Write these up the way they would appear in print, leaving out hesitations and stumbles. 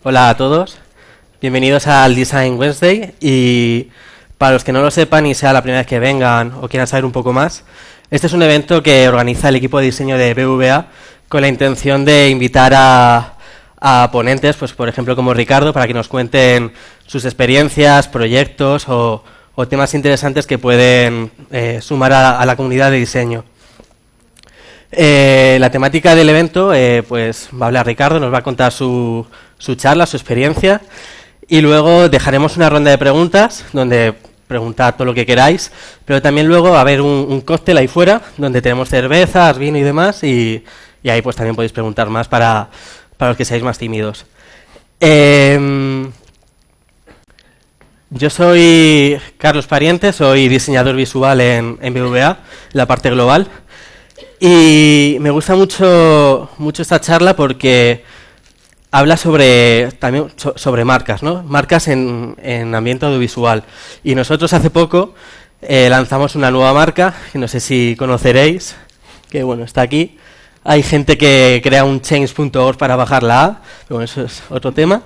Hola a todos, bienvenidos al Design Wednesday y para los que no lo sepan y sea la primera vez que vengan o quieran saber un poco más, este es un evento que organiza el equipo de diseño de BVA con la intención de invitar a ponentes, pues por ejemplo como Ricardo, para que nos cuenten sus experiencias, proyectos o temas interesantes que pueden sumar a la comunidad de diseño. La temática del evento, pues va a hablar Ricardo, nos va a contar su charla, su experiencia, y luego dejaremos una ronda de preguntas donde preguntad todo lo que queráis, pero también luego va a haber un cóctel ahí fuera donde tenemos cervezas, vino y demás, y ahí pues también podéis preguntar más para los que seáis más tímidos. Yo soy Carlos Pariente, soy diseñador visual en BVA, la parte global. Y me gusta mucho esta charla porque habla también sobre marcas, ¿no? Marcas en ambiente audiovisual. Y nosotros hace poco lanzamos una nueva marca, que no sé si conoceréis, que bueno, está aquí. Hay gente que crea un change.org para bajar la A, pero bueno, eso es otro tema.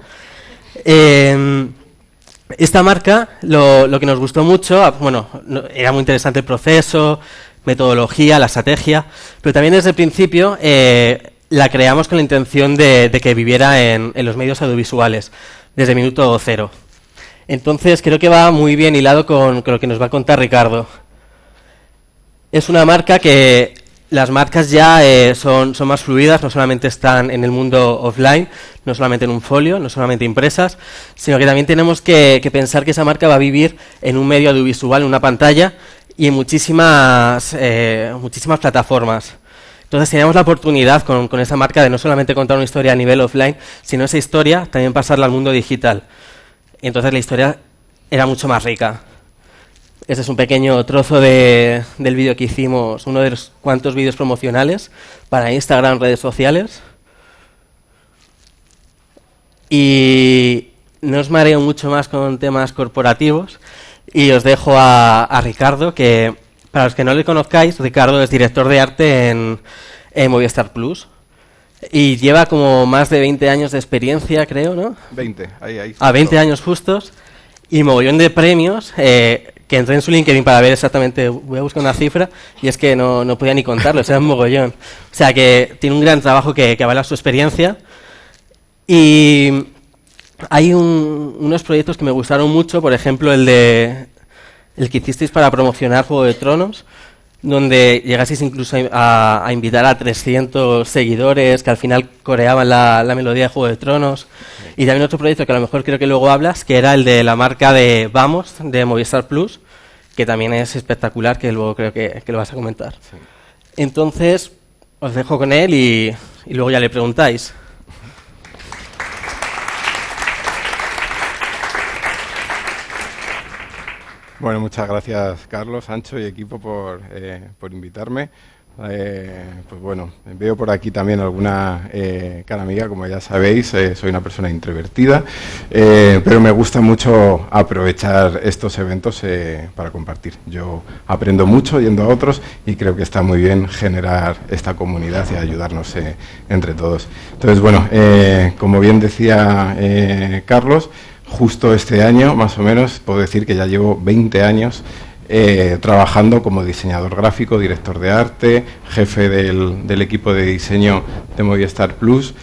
Esta marca, lo que nos gustó mucho, bueno, era muy interesante el proceso, metodología, la estrategia, pero también desde el principio la creamos con la intención de que viviera en los medios audiovisuales, desde minuto cero. Entonces creo que va muy bien hilado con lo que nos va a contar Ricardo. Es una marca que las marcas ya son más fluidas, no solamente están en el mundo offline, no solamente en un folio, no solamente impresas, sino que también tenemos que pensar que esa marca va a vivir en un medio audiovisual, en una pantalla, y en muchísimas plataformas. Entonces teníamos la oportunidad con esta marca de no solamente contar una historia a nivel offline, sino esa historia también pasarla al mundo digital. Y entonces la historia era mucho más rica. Este es un pequeño trozo del vídeo que hicimos, uno de los cuantos vídeos promocionales para Instagram, redes sociales. Y no os mareo mucho más con temas corporativos. Y os dejo a Ricardo, que para los que no le conozcáis, Ricardo es director de arte en Movistar Plus. Y lleva como más de 20 años de experiencia, creo, ¿no? 20, ahí. 20 años justos. Y mogollón de premios, que entré en su LinkedIn para ver exactamente, voy a buscar una cifra, y es que no podía ni contarlo, o sea, un mogollón. O sea, que tiene un gran trabajo que avala su experiencia. Y hay unos proyectos que me gustaron mucho, por ejemplo, el que hicisteis para promocionar Juego de Tronos, donde llegasteis incluso a invitar a 300 seguidores que al final coreaban la melodía de Juego de Tronos. Y también otro proyecto que a lo mejor creo que luego hablas, que era el de la marca de Vamos, de Movistar Plus, que también es espectacular, que luego creo que lo vas a comentar. Sí. Entonces, os dejo con él y luego ya le preguntáis. Bueno, muchas gracias Carlos, Ancho y equipo por invitarme. Pues bueno, veo por aquí también alguna cara amiga, como ya sabéis, soy una persona introvertida, pero me gusta mucho aprovechar estos eventos para compartir. Yo aprendo mucho yendo a otros y creo que está muy bien generar esta comunidad y ayudarnos entre todos. Entonces, bueno, como bien decía Carlos, justo este año, más o menos, puedo decir que ya llevo 20 años trabajando como diseñador gráfico, director de arte, jefe del equipo de diseño de Movistar Plus,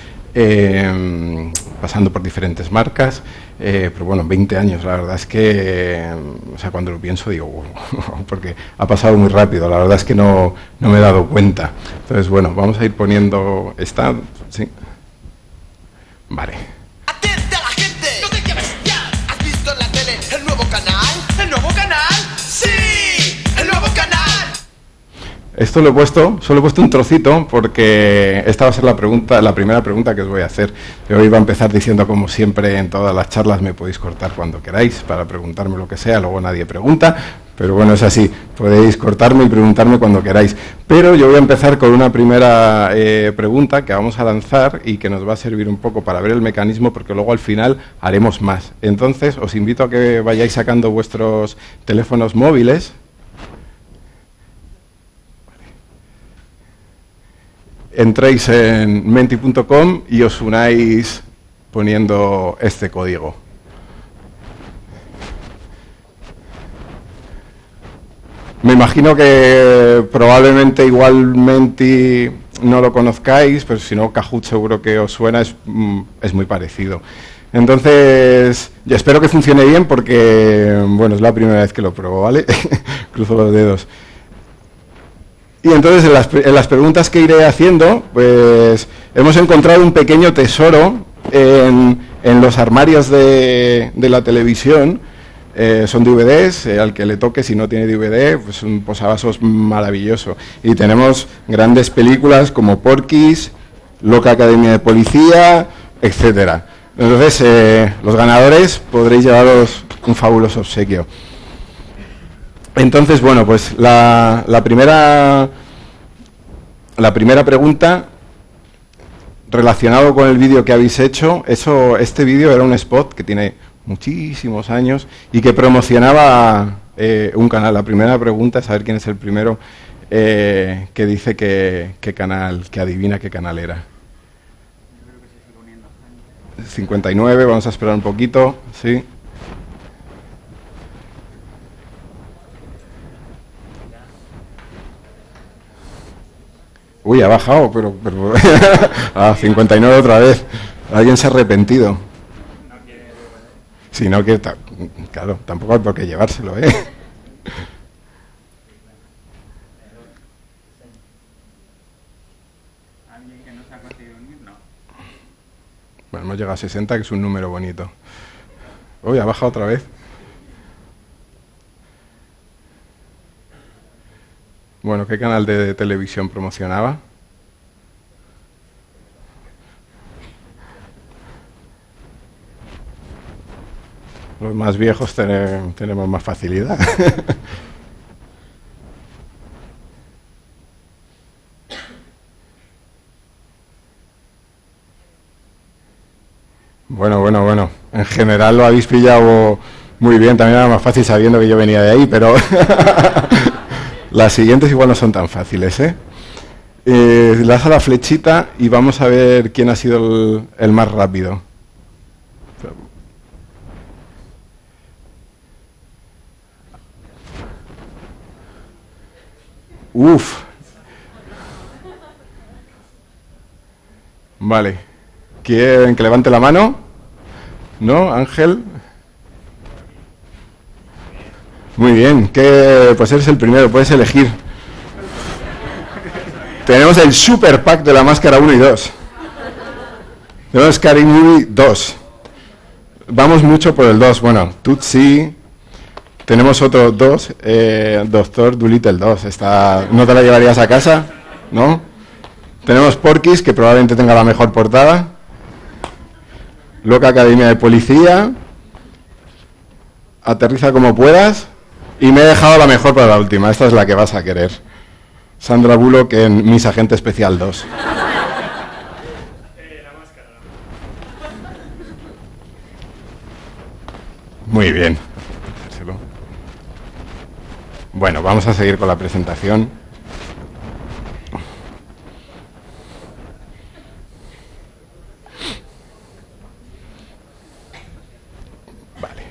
pasando por diferentes marcas, pero bueno, 20 años, la verdad es que, o sea, cuando lo pienso digo, wow, porque ha pasado muy rápido, la verdad es que no me he dado cuenta. Entonces, bueno, vamos a ir poniendo esta, ¿sí? Vale. Esto lo he puesto, solo he puesto un trocito porque esta va a ser la primera pregunta que os voy a hacer. Yo iba a empezar diciendo, como siempre en todas las charlas, me podéis cortar cuando queráis para preguntarme lo que sea, luego nadie pregunta, pero bueno, es así, podéis cortarme y preguntarme cuando queráis. Pero yo voy a empezar con una primera pregunta que vamos a lanzar y que nos va a servir un poco para ver el mecanismo, porque luego al final haremos más. Entonces, os invito a que vayáis sacando vuestros teléfonos móviles. Entréis en menti.com y os unáis poniendo este código. Me imagino que probablemente igualmente no lo conozcáis, pero si no, Kahoot seguro que os suena, es muy parecido. Entonces, yo espero que funcione bien porque, bueno, es la primera vez que lo pruebo, ¿vale? Cruzo los dedos. Y entonces, en las preguntas que iré haciendo, pues hemos encontrado un pequeño tesoro en los armarios de la televisión. Son DVDs, al que le toque, si no tiene DVD, pues un posavasos maravilloso. Y tenemos grandes películas como Porky's, Loca Academia de Policía, etcétera. Entonces, los ganadores podréis llevaros un fabuloso obsequio. Entonces, bueno, pues la primera pregunta, relacionado con el vídeo que habéis hecho, este vídeo era un spot que tiene muchísimos años y que promocionaba un canal. La primera pregunta es saber quién es el primero que dice qué canal, que adivina qué canal era. 59, vamos a esperar un poquito, sí. Uy, ha bajado, pero 59 otra vez. Alguien se ha arrepentido. Si no quiere, claro, tampoco hay por qué llevárselo, ¿eh? ¿Alguien que no se ha conseguido unir? No. Bueno, hemos llegado a 60, que es un número bonito. Uy, ha bajado otra vez. Bueno, ¿qué canal de televisión promocionaba? Los más viejos tenemos más facilidad. Bueno. En general lo habéis pillado muy bien. También era más fácil sabiendo que yo venía de ahí, pero las siguientes igual no son tan fáciles, ¿eh? Le das a la flechita y vamos a ver quién ha sido el más rápido. Uf. Vale. ¿Quieren que levante la mano? ¿No, Ángel? Muy bien. Pues eres el primero, puedes elegir. Tenemos el Super Pack de la máscara 1 y 2. Tenemos Scary Movie 2. Vamos mucho por el 2. Bueno, Tootsie. Tenemos otro 2, Doctor Dolittle 2. ¿No te la llevarías a casa? ¿No? Tenemos Porky's, que probablemente tenga la mejor portada. Loca Academia de Policía. Aterriza como puedas. Y me he dejado la mejor para la última. Esta es la que vas a querer. Sandra Bullock en Miss Agente Especial 2. Muy bien. Bueno, vamos a seguir con la presentación. Vale.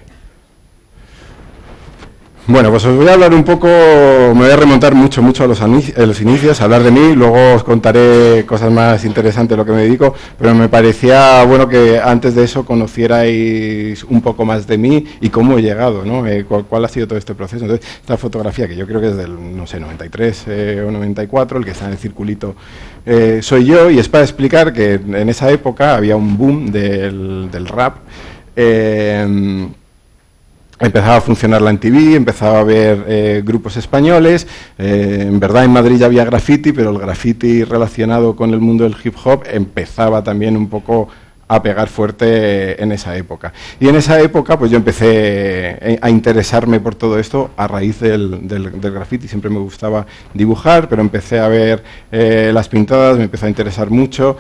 Bueno, pues os voy a hablar un poco, me voy a remontar mucho a los inicios, a hablar de mí, luego os contaré cosas más interesantes de lo que me dedico, pero me parecía bueno que antes de eso conocierais un poco más de mí y cómo he llegado, ¿no? Cuál ha sido todo este proceso. Entonces, esta fotografía, que yo creo que es del, no sé, 93 o 94, el que está en el circulito, soy yo, y es para explicar que en esa época había un boom del rap. Empezaba a funcionar la MTV, empezaba a haber grupos españoles. En verdad en Madrid ya había graffiti, pero el graffiti relacionado con el mundo del hip hop empezaba también un poco a pegar fuerte en esa época. Y en esa época pues yo empecé a interesarme por todo esto a raíz del graffiti. Siempre me gustaba dibujar, pero empecé a ver las pintadas, me empezó a interesar mucho.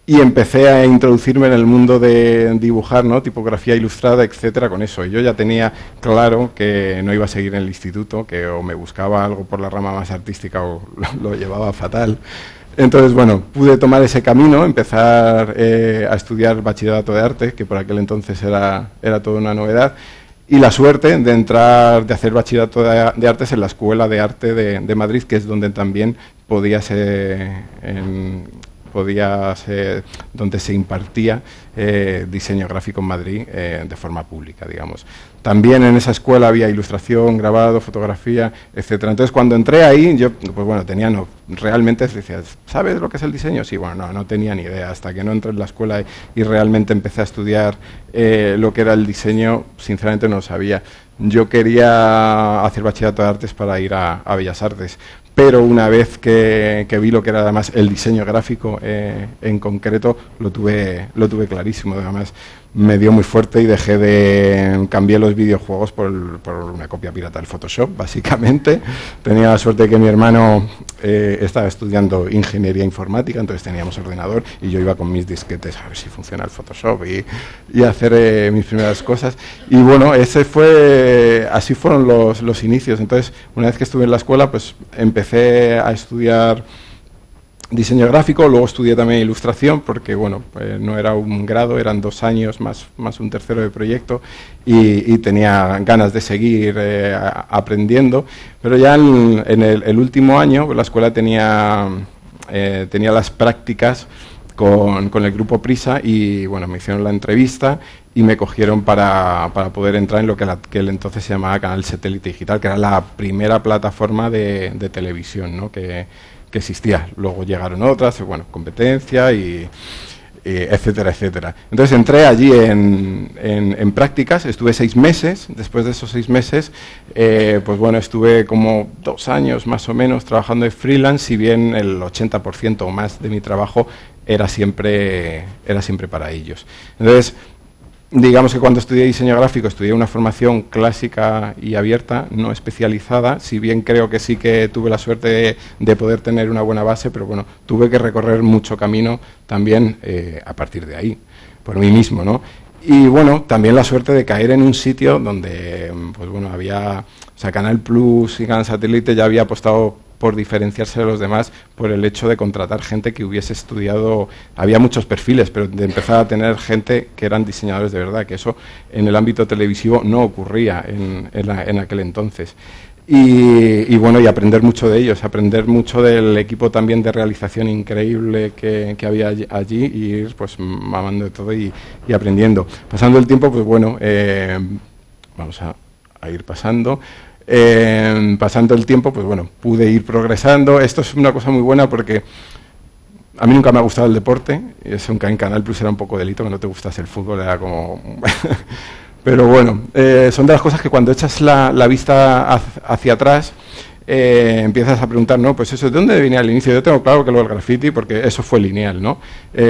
y empecé a introducirme en el mundo de dibujar, ¿no? Tipografía ilustrada, etcétera, con eso. Yo ya tenía claro que no iba a seguir en el instituto, que o me buscaba algo por la rama más artística o lo llevaba fatal. Entonces, bueno, pude tomar ese camino, empezar a estudiar bachillerato de arte, que por aquel entonces era toda una novedad, y la suerte de hacer bachillerato de artes en la Escuela de Arte de Madrid, que es donde también podía ser donde se impartía diseño gráfico en Madrid de forma pública, digamos. También en esa escuela había ilustración, grabado, fotografía, etcétera. Entonces, cuando entré ahí, yo, pues bueno, realmente decía, ¿sabes lo que es el diseño? Sí, bueno, no tenía ni idea. Hasta que no entré en la escuela y realmente empecé a estudiar lo que era el diseño, sinceramente no lo sabía. Yo quería hacer bachillerato de artes para ir a Bellas Artes, pero una vez que vi lo que era además el diseño gráfico en concreto, lo tuve clarísimo. Además, me dio muy fuerte y cambié los videojuegos por una copia pirata del Photoshop, básicamente. Tenía la suerte de que mi hermano estaba estudiando ingeniería informática, entonces teníamos ordenador y yo iba con mis disquetes a ver si funciona el Photoshop y hacer mis primeras cosas. Y bueno, así fueron los inicios. Entonces, una vez que estuve en la escuela, pues empecé a estudiar diseño gráfico, luego estudié también ilustración, porque bueno, pues no era un grado, eran 2 años más un tercero de proyecto, y tenía ganas de seguir aprendiendo, pero ya en el último año la escuela tenía las prácticas con el grupo Prisa, y bueno, me hicieron la entrevista y me cogieron para poder entrar en lo que entonces se llamaba Canal Satélite Digital, que era la primera plataforma de televisión, ¿no? que existía. Luego llegaron otras, bueno, competencia y etcétera, etcétera. Entonces entré allí en prácticas, estuve 6 meses. Después de esos 6 meses, pues bueno, estuve como 2 años más o menos trabajando de freelance, si bien el 80% o más de mi trabajo era siempre para ellos. Entonces, digamos que cuando estudié diseño gráfico estudié una formación clásica y abierta, no especializada, si bien creo que sí que tuve la suerte de poder tener una buena base, pero bueno, tuve que recorrer mucho camino también a partir de ahí, por mí mismo, ¿no? Y bueno, también la suerte de caer en un sitio donde, pues bueno, Canal Plus y Canal Satélite ya había apostado por diferenciarse de los demás por el hecho de contratar gente que hubiese estudiado. Había muchos perfiles, pero de empezar a tener gente que eran diseñadores de verdad, que eso en el ámbito televisivo no ocurría en aquel entonces. Y bueno, y aprender mucho de ellos, aprender mucho del equipo también de realización increíble que había allí, y ir pues mamando de todo y aprendiendo. Pasando el tiempo, pues bueno, vamos a ir pasando. Pasando el tiempo, pues bueno, pude ir progresando. Esto es una cosa muy buena porque a mí nunca me ha gustado el deporte, aunque en Canal Plus era un poco delito que no te gustase el fútbol, era como... Pero bueno, son de las cosas que cuando echas la vista hacia atrás, empiezas a preguntar, ¿no? Pues eso, ¿de dónde venía el inicio? Yo tengo claro que lo del graffiti, porque eso fue lineal, ¿no?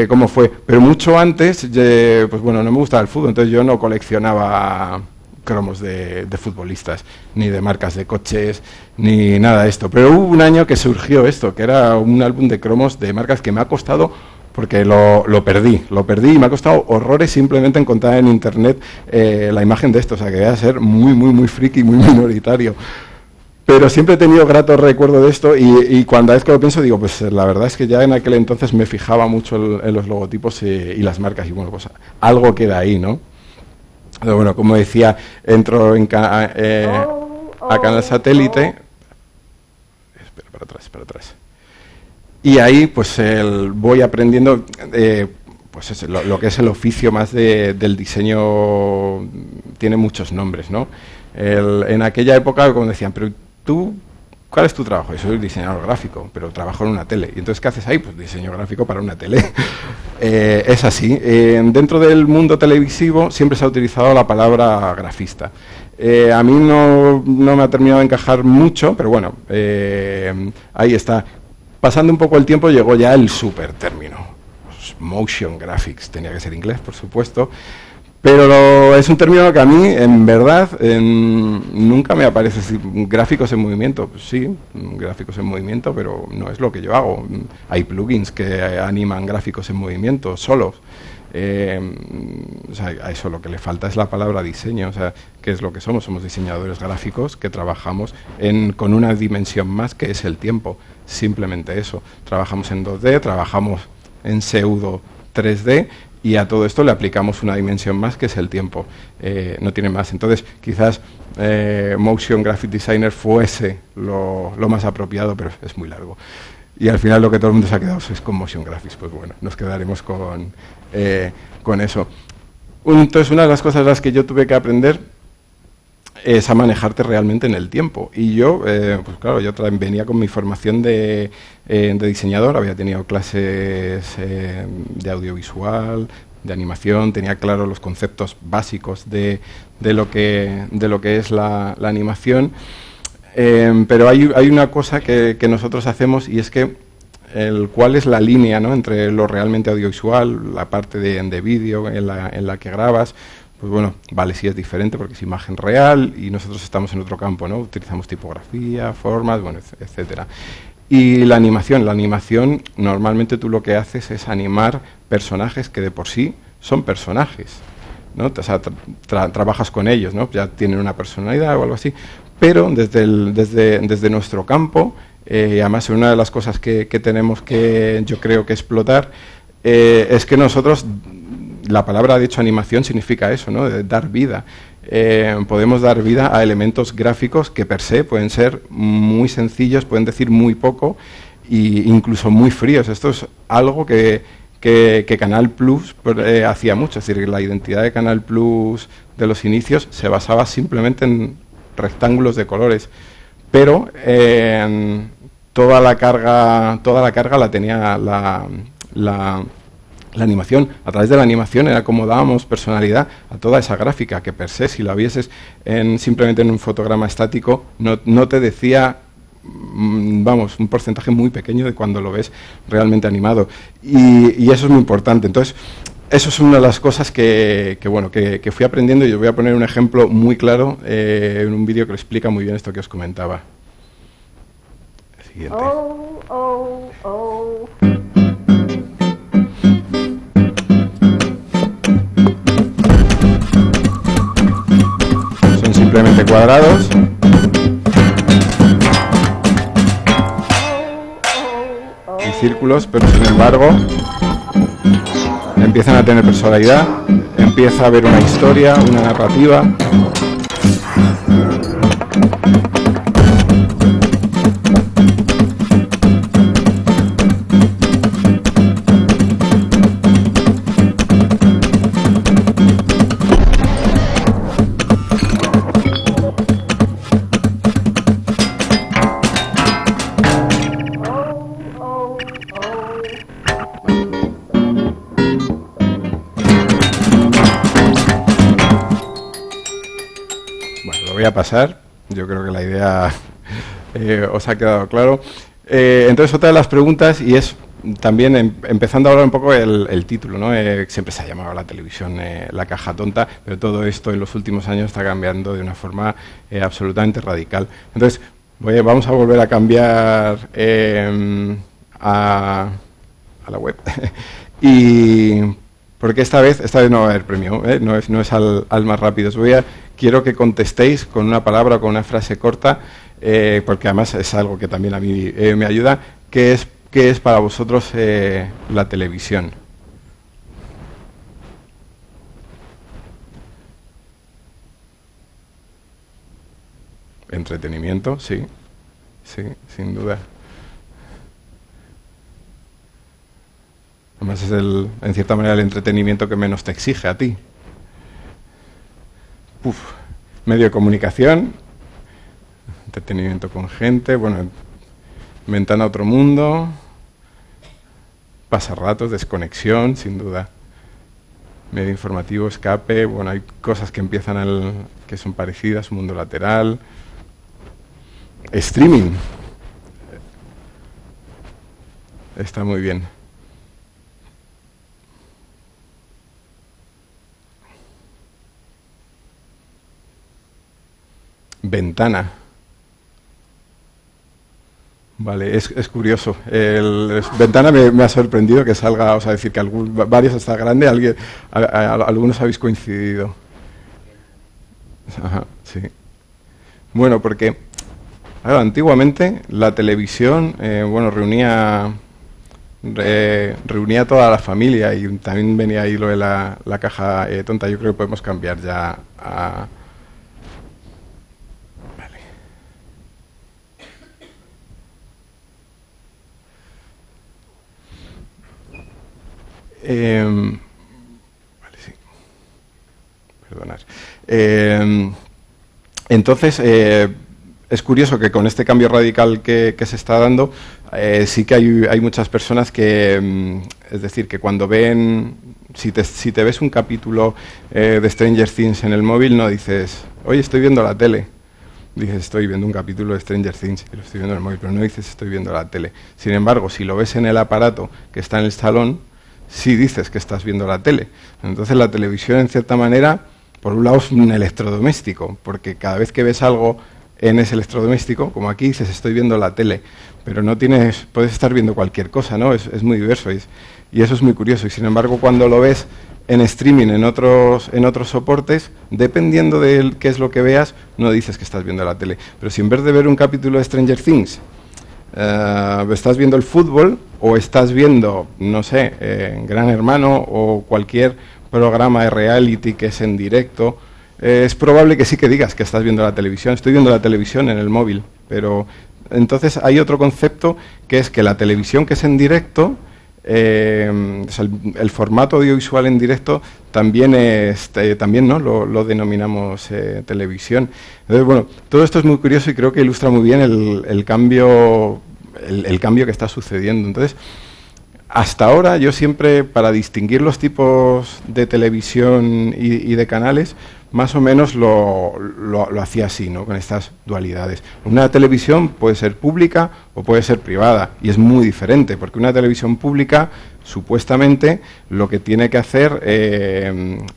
¿Cómo fue? Pero mucho antes, pues bueno, no me gustaba el fútbol, entonces yo no coleccionaba cromos de futbolistas, ni de marcas de coches, ni nada de esto. Pero hubo un año que surgió esto, que era un álbum de cromos de marcas que me ha costado, porque lo perdí y me ha costado horrores simplemente encontrar en internet la imagen de esto, o sea que debe ser muy, muy, muy friki, muy minoritario. Pero siempre he tenido grato recuerdo de esto, y cuando a vez que lo pienso digo, pues la verdad es que ya en aquel entonces me fijaba mucho en los logotipos y las marcas, y bueno, pues algo queda ahí, ¿no? Pero bueno, como decía, entro a Canal Satélite. Espera, para atrás. Y ahí pues voy aprendiendo pues lo que es el oficio más del diseño. Tiene muchos nombres, ¿no? En aquella época, como decían, pero tú, ¿cuál es tu trabajo? Yo soy diseñador gráfico, pero trabajo en una tele. ¿Y entonces qué haces ahí? Pues diseño gráfico para una tele. Es así. Dentro del mundo televisivo siempre se ha utilizado la palabra grafista. A mí no me ha terminado de encajar mucho, pero bueno, ahí está. Pasando un poco el tiempo llegó ya el super término. Motion graphics, tenía que ser inglés, por supuesto. Pero es un término que a mí, en verdad, nunca me aparece. Gráficos en movimiento, pues sí, gráficos en movimiento, pero no es lo que yo hago. Hay plugins que animan gráficos en movimiento solos. O sea, a eso lo que le falta es la palabra diseño. O sea, ¿qué es lo que somos? Somos diseñadores gráficos que trabajamos con una dimensión más, que es el tiempo. Simplemente eso. Trabajamos en 2D, trabajamos en pseudo 3D, y a todo esto le aplicamos una dimensión más, que es el tiempo. No tiene más. Entonces, quizás Motion Graphic Designer fuese lo más apropiado, pero es muy largo. Y al final lo que todo el mundo se ha quedado es con Motion Graphics. Pues bueno, nos quedaremos con eso. Entonces, una de las cosas las que yo tuve que aprender es a manejarte realmente en el tiempo. Y yo, pues claro, yo venía con mi formación de diseñador, había tenido clases de audiovisual, de animación, tenía claro los conceptos básicos de lo que es la animación, pero hay una cosa que nosotros hacemos, y es que cuál es la línea, ¿no?, entre lo realmente audiovisual, la parte de vídeo en la que grabas. Pues bueno, vale, sí es diferente porque es imagen real y nosotros estamos en otro campo, ¿no? Utilizamos tipografía, formas, bueno, etcétera. Y la animación normalmente tú lo que haces es animar personajes que de por sí son personajes, ¿no? O sea, trabajas con ellos, ¿no? Ya tienen una personalidad o algo así, pero desde nuestro campo, además una de las cosas que tenemos que, yo creo, que explotar, es que nosotros, la palabra, de hecho, animación significa eso, ¿no?, de dar vida. Podemos dar vida a elementos gráficos que per se pueden ser muy sencillos, pueden decir muy poco e incluso muy fríos. Esto es algo que Canal Plus hacía mucho. Es decir, la identidad de Canal Plus de los inicios se basaba simplemente en rectángulos de colores, pero toda la carga la tenía la animación. A través de la animación era como dábamos personalidad a toda esa gráfica, que per se, si la vieses simplemente en un fotograma estático, no te decía, vamos, un porcentaje muy pequeño de cuando lo ves realmente animado. Y eso es muy importante. Entonces, eso es una de las cosas que fui aprendiendo, y yo voy a poner un ejemplo muy claro en un vídeo que lo explica muy bien esto que os comentaba. Siguiente. Son simplemente cuadrados. Y círculos, pero sin embargo empiezan a tener personalidad, empieza a haber una historia, una narrativa. A pasar, yo creo que la idea os ha quedado claro. Entonces, otra de las preguntas, y es también empezando a hablar un poco el título, ¿no? Siempre se ha llamado la televisión la caja tonta, pero todo esto en los últimos años está cambiando de una forma absolutamente radical. Entonces, vamos a volver a cambiar a la web. Y porque esta vez no va a haber premio, no es al más rápido. Quiero que contestéis con una palabra o con una frase corta, porque además es algo que también a mí me ayuda. ¿Qué es para vosotros la televisión? Entretenimiento, sí, sin duda. Además es en cierta manera el entretenimiento que menos te exige a ti. Medio de comunicación, entretenimiento con gente, bueno, ventana a otro mundo, pasarratos, desconexión, sin duda. Medio informativo, escape, bueno, hay cosas que empiezan que son parecidas, mundo lateral. Streaming. Está muy bien. Ventana. Vale, es curioso. Ventana me ha sorprendido que salga, o sea, decir que varios está grande, algunos habéis coincidido. Ajá, sí. Bueno, porque antiguamente la televisión, reunía a toda la familia y también venía ahí lo de la caja tonta. Yo creo que podemos cambiar ya a... Vale. Vale, sí. Perdonad. Entonces, es curioso que con este cambio radical que se está dando, sí que hay muchas personas que, es decir, que cuando ven, si te ves un capítulo de Stranger Things en el móvil, no dices, oye, estoy viendo la tele. Dices, estoy viendo un capítulo de Stranger Things y lo estoy viendo en el móvil, pero no dices, estoy viendo la tele. Sin embargo, si lo ves en el aparato que está en el salón, sí dices que estás viendo la tele. Entonces, la televisión, en cierta manera, por un lado es un electrodoméstico, porque cada vez que ves algo en ese electrodoméstico, como aquí dices, estoy viendo la tele, pero puedes estar viendo cualquier cosa, ¿no? Es muy diverso y eso es muy curioso. Y sin embargo, cuando lo ves en streaming, en otros soportes, dependiendo de qué es lo que veas, no dices que estás viendo la tele. Pero si en vez de ver un capítulo de Stranger Things, estás viendo el fútbol o estás viendo, no sé, Gran Hermano o cualquier programa de reality que es en directo, es probable que sí que digas que estás viendo la televisión. Estoy viendo la televisión en el móvil, pero entonces hay otro concepto que es que la televisión que es en directo, o sea, el formato audiovisual en directo también ¿no? lo denominamos televisión. Entonces, bueno, todo esto es muy curioso y creo que ilustra muy bien el cambio que está sucediendo. Entonces, hasta ahora yo siempre, para distinguir los tipos de televisión y de canales, más o menos lo hacía así, ¿no? Con estas dualidades. Una televisión puede ser pública o puede ser privada, y es muy diferente, porque una televisión pública, supuestamente, lo que tiene que hacer,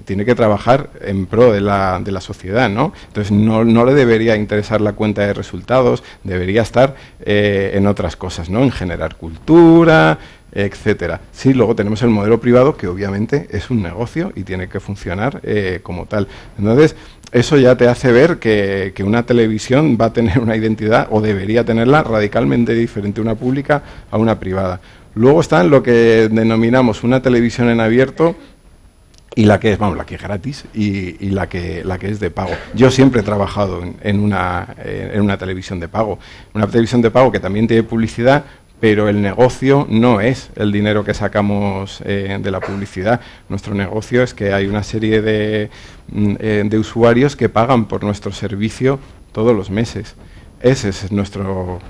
tiene que trabajar en pro de la sociedad, ¿no? Entonces no le debería interesar la cuenta de resultados, debería estar en otras cosas, ¿no? En generar cultura, etcétera. Sí, luego tenemos el modelo privado, que obviamente es un negocio y tiene que funcionar como tal. Entonces, eso ya te hace ver que una televisión va a tener una identidad, o debería tenerla, radicalmente diferente una pública a una privada. Luego están lo que denominamos una televisión en abierto, y la que es gratis y la que es de pago. Yo siempre he trabajado en una televisión de pago. Una televisión de pago que también tiene publicidad, pero el negocio no es el dinero que sacamos de la publicidad. Nuestro negocio es que hay una serie de usuarios que pagan por nuestro servicio todos los meses. Ese es nuestro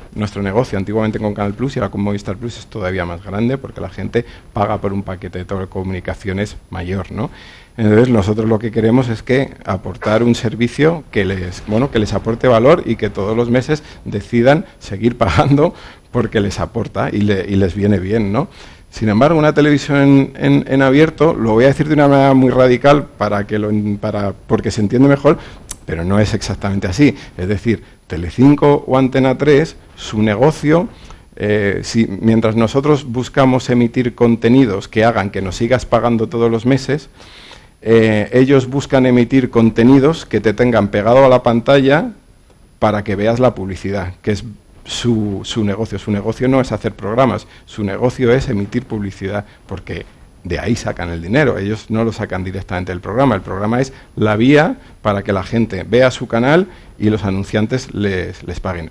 negocio. Antiguamente con Canal Plus, y ahora con Movistar Plus es todavía más grande, porque la gente paga por un paquete de telecomunicaciones mayor, ¿no? Entonces nosotros lo que queremos es aportar un servicio que les aporte valor y que todos los meses decidan seguir pagando porque les aporta y les viene bien, ¿no? Sin embargo, una televisión en abierto, lo voy a decir de una manera muy radical porque se entiende mejor, pero no es exactamente así. Es decir, Telecinco o Antena 3, su negocio, mientras nosotros buscamos emitir contenidos que hagan que nos sigas pagando todos los meses, ellos buscan emitir contenidos que te tengan pegado a la pantalla para que veas la publicidad, que es su negocio. Su negocio no es hacer programas, su negocio es emitir publicidad, porque de ahí sacan el dinero. Ellos no lo sacan directamente del programa. El programa es la vía para que la gente vea su canal y los anunciantes les paguen.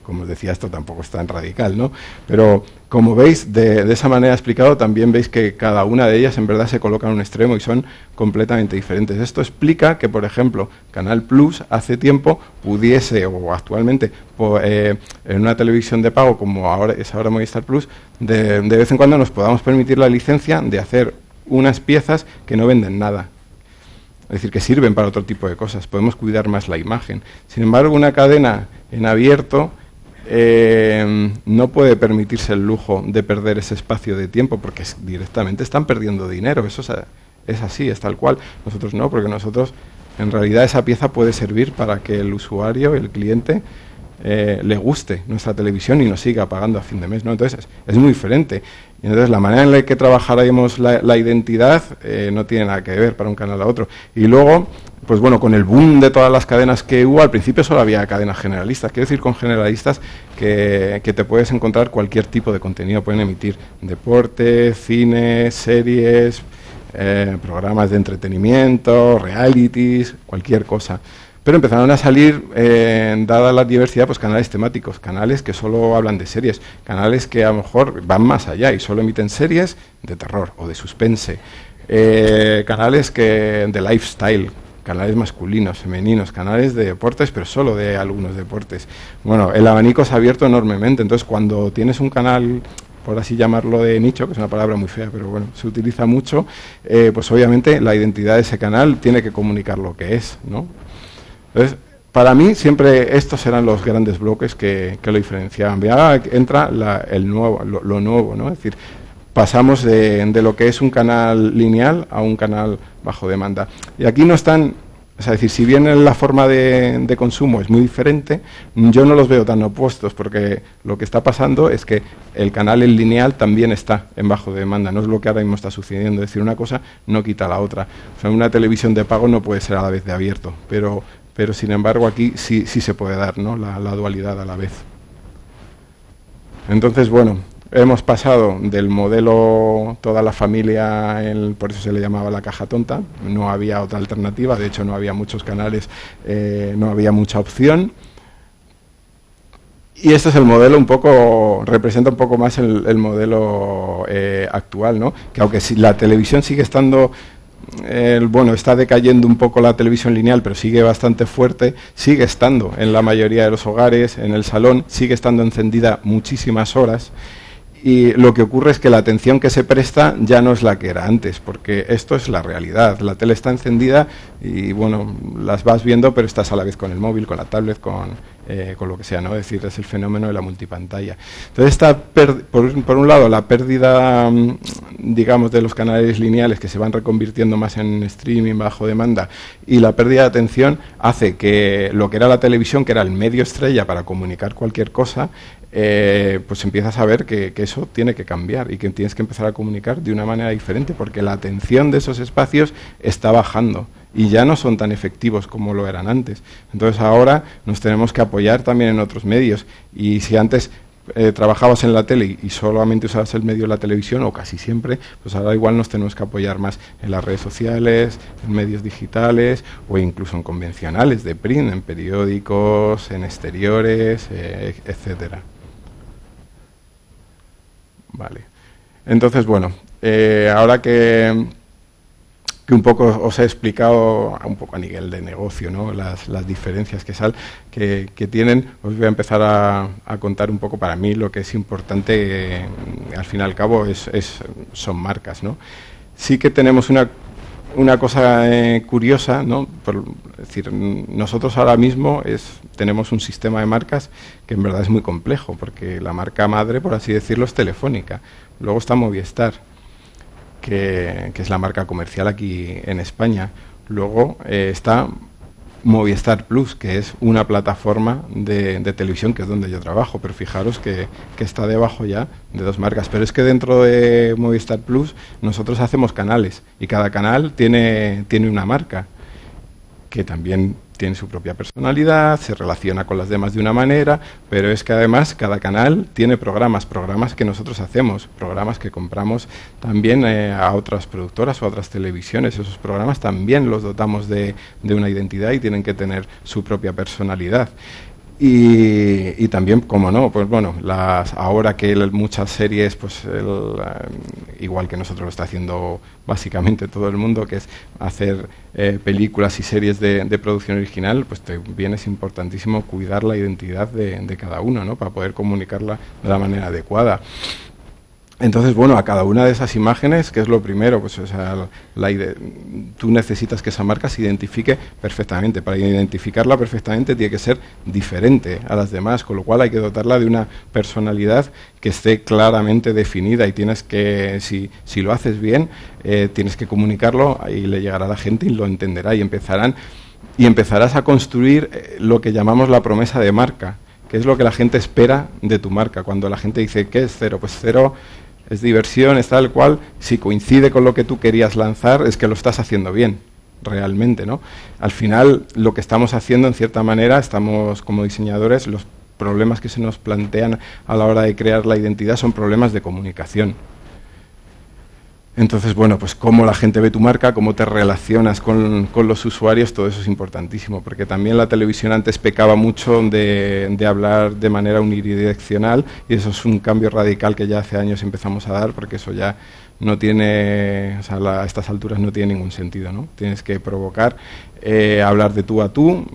Como os decía, esto tampoco es tan radical, ¿no? Pero como veis, de esa manera explicado, también veis que cada una de ellas en verdad se coloca en un extremo y son completamente diferentes. Esto explica que, por ejemplo, Canal Plus hace tiempo pudiese, o actualmente, en una televisión de pago como ahora Movistar Plus, de vez en cuando nos podamos permitir la licencia de hacer unas piezas que no venden nada. Es decir, que sirven para otro tipo de cosas. Podemos cuidar más la imagen. Sin embargo, una cadena en abierto no puede permitirse el lujo de perder ese espacio de tiempo, porque directamente están perdiendo dinero. Eso es así, es tal cual. Nosotros no, porque nosotros En realidad esa pieza puede servir para que el usuario, el cliente, le guste nuestra televisión y nos siga pagando a fin de mes, ¿no? Entonces es muy diferente. Y entonces la manera en la que trabajaremos la identidad no tiene nada que ver para un canal a otro. Y luego, pues bueno, con el boom de todas las cadenas que hubo, al principio solo había cadenas generalistas. Quiero decir con generalistas que te puedes encontrar cualquier tipo de contenido. Pueden emitir deporte, cine, series, programas de entretenimiento, realities, cualquier cosa. Pero empezaron a salir, dada la diversidad, pues canales temáticos, canales que solo hablan de series, canales que a lo mejor van más allá y solo emiten series de terror o de suspense, canales de lifestyle, canales masculinos, femeninos, canales de deportes, pero solo de algunos deportes. Bueno, el abanico se ha abierto enormemente, entonces cuando tienes un canal, por así llamarlo, de nicho, que es una palabra muy fea, pero bueno, se utiliza mucho, pues obviamente la identidad de ese canal tiene que comunicar lo que es, ¿no? Entonces, para mí siempre estos eran los grandes bloques que lo diferenciaban. Ya entra lo nuevo, ¿no? Es decir, pasamos de lo que es un canal lineal a un canal bajo demanda. Y aquí no están, es decir, si bien la forma de consumo es muy diferente, yo no los veo tan opuestos, porque lo que está pasando es que el canal en lineal también está en bajo demanda, no es lo que ahora mismo está sucediendo. Es decir, una cosa no quita la otra. O sea, una televisión de pago no puede ser a la vez de abierto, pero sin embargo aquí sí se puede dar, ¿no? la dualidad a la vez. Entonces, bueno, hemos pasado del modelo toda la familia, por eso se le llamaba la caja tonta, no había otra alternativa, de hecho no había muchos canales, no había mucha opción. Y este es el modelo representa un poco más el modelo actual, ¿no? Que aunque si la televisión sigue estando... está decayendo un poco la televisión lineal, pero sigue bastante fuerte, sigue estando en la mayoría de los hogares, en el salón, sigue estando encendida muchísimas horas, y lo que ocurre es que la atención que se presta ya no es la que era antes, porque esto es la realidad. La tele está encendida y, bueno, las vas viendo, pero estás a la vez con el móvil, con la tablet, con lo que sea, ¿no? Es decir, es el fenómeno de la multipantalla. Entonces, por un lado, la pérdida, digamos, de los canales lineales que se van reconvirtiendo más en streaming bajo demanda, y la pérdida de atención hace que lo que era la televisión, que era el medio estrella para comunicar cualquier cosa, pues empiezas a ver que eso tiene que cambiar y que tienes que empezar a comunicar de una manera diferente, porque la atención de esos espacios está bajando y ya no son tan efectivos como lo eran antes. Entonces ahora nos tenemos que apoyar también en otros medios, y si antes trabajabas en la tele y solamente usabas el medio de la televisión, o casi siempre, pues ahora igual nos tenemos que apoyar más en las redes sociales, en medios digitales o incluso en convencionales de print, en periódicos, en exteriores, etcétera. Vale. Entonces, bueno, ahora que un poco os he explicado un poco a nivel de negocio, ¿no? las diferencias que tienen, os voy a empezar a contar un poco para mí lo que es importante, al fin y al cabo son marcas, ¿no? Sí que tenemos una cosa curiosa, ¿no? Es decir, nosotros ahora mismo tenemos un sistema de marcas que en verdad es muy complejo, porque la marca madre, por así decirlo, es Telefónica. Luego está Movistar, que es la marca comercial aquí en España. Luego está Movistar Plus, que es una plataforma de televisión, que es donde yo trabajo, pero fijaros que está debajo ya de dos marcas. Pero es que dentro de Movistar Plus nosotros hacemos canales, y cada canal tiene una marca que también tiene su propia personalidad, se relaciona con las demás de una manera, pero es que además cada canal tiene programas que nosotros hacemos, programas que compramos también a otras productoras o a otras televisiones. Esos programas también los dotamos de una identidad y tienen que tener su propia personalidad. Y también, como no, pues bueno, ahora que muchas series, pues igual que nosotros lo está haciendo básicamente todo el mundo, que es hacer películas y series de producción original, pues también es importantísimo cuidar la identidad de cada uno, ¿no? Para poder comunicarla de la manera adecuada. Entonces, bueno, a cada una de esas imágenes, ¿qué es lo primero? Pues, o sea, tú necesitas que esa marca se identifique perfectamente. Para identificarla perfectamente tiene que ser diferente a las demás, con lo cual hay que dotarla de una personalidad que esté claramente definida, y tienes que, si lo haces bien, tienes que comunicarlo y le llegará a la gente y lo entenderá, y empezarán y empezarás a construir lo que llamamos la promesa de marca, que es lo que la gente espera de tu marca. Cuando la gente dice, ¿qué es Cero? Pues Cero es diversión, es tal cual. Si coincide con lo que tú querías lanzar, es que lo estás haciendo bien, realmente, ¿no? Al final, lo que estamos haciendo, en cierta manera, estamos como diseñadores, los problemas que se nos plantean a la hora de crear la identidad son problemas de comunicación. Entonces, bueno, pues cómo la gente ve tu marca, cómo te relacionas con los usuarios, todo eso es importantísimo, porque también la televisión antes pecaba mucho de hablar de manera unidireccional, y eso es un cambio radical que ya hace años empezamos a dar, porque eso ya no tiene, o sea, a estas alturas no tiene ningún sentido, ¿no? Tienes que provocar, hablar de tú a tú,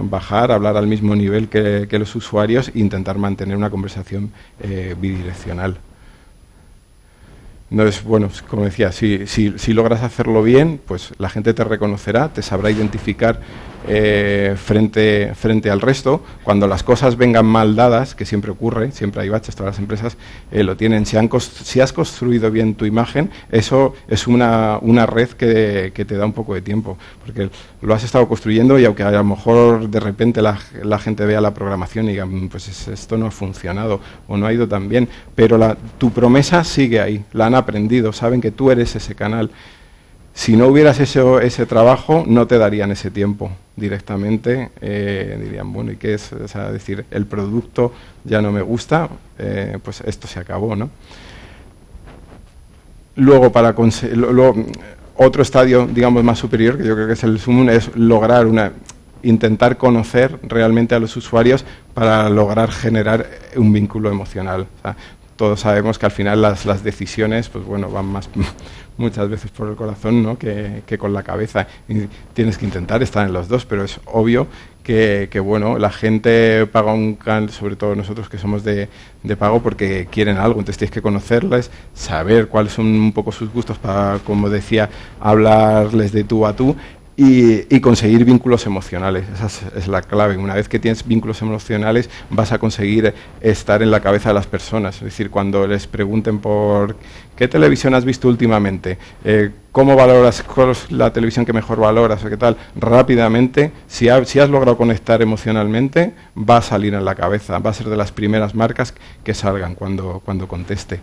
bajar, hablar al mismo nivel que los usuarios e intentar mantener una conversación bidireccional. Entonces, bueno, como decía, si logras hacerlo bien, pues la gente te reconocerá, te sabrá identificar frente al resto. Cuando las cosas vengan mal dadas, que siempre ocurre, siempre hay baches, todas las empresas lo tienen. Si has construido bien tu imagen, eso es una red que te da un poco de tiempo, porque lo has estado construyendo y aunque a lo mejor de repente la gente vea la programación y diga, pues esto no ha funcionado o no ha ido tan bien, pero tu promesa sigue ahí, la han aprendido, saben que tú eres ese canal. Si no hubieras hecho ese trabajo, no te darían ese tiempo directamente, dirían, bueno, ¿y qué es? O sea, decir, el producto ya no me gusta, pues esto se acabó, ¿no? Luego, otro estadio, digamos, más superior, que yo creo que es el sumum, es lograr intentar conocer realmente a los usuarios para lograr generar un vínculo emocional. O sea, todos sabemos que al final las decisiones, pues bueno, van más muchas veces por el corazón, ¿no? que con la cabeza. Y tienes que intentar estar en los dos, pero es obvio que bueno, la gente paga un canal, sobre todo nosotros que somos de pago, porque quieren algo. Entonces tienes que conocerles, saber cuáles son un poco sus gustos para, como decía, hablarles de tú a tú. Y conseguir vínculos emocionales, esa es la clave. Una vez que tienes vínculos emocionales vas a conseguir estar en la cabeza de las personas. Es decir, cuando les pregunten por ¿qué televisión has visto últimamente? ¿Cómo valoras la televisión que mejor valoras? ¿O qué tal? Rápidamente, si has logrado conectar emocionalmente, va a salir en la cabeza, va a ser de las primeras marcas que salgan cuando conteste.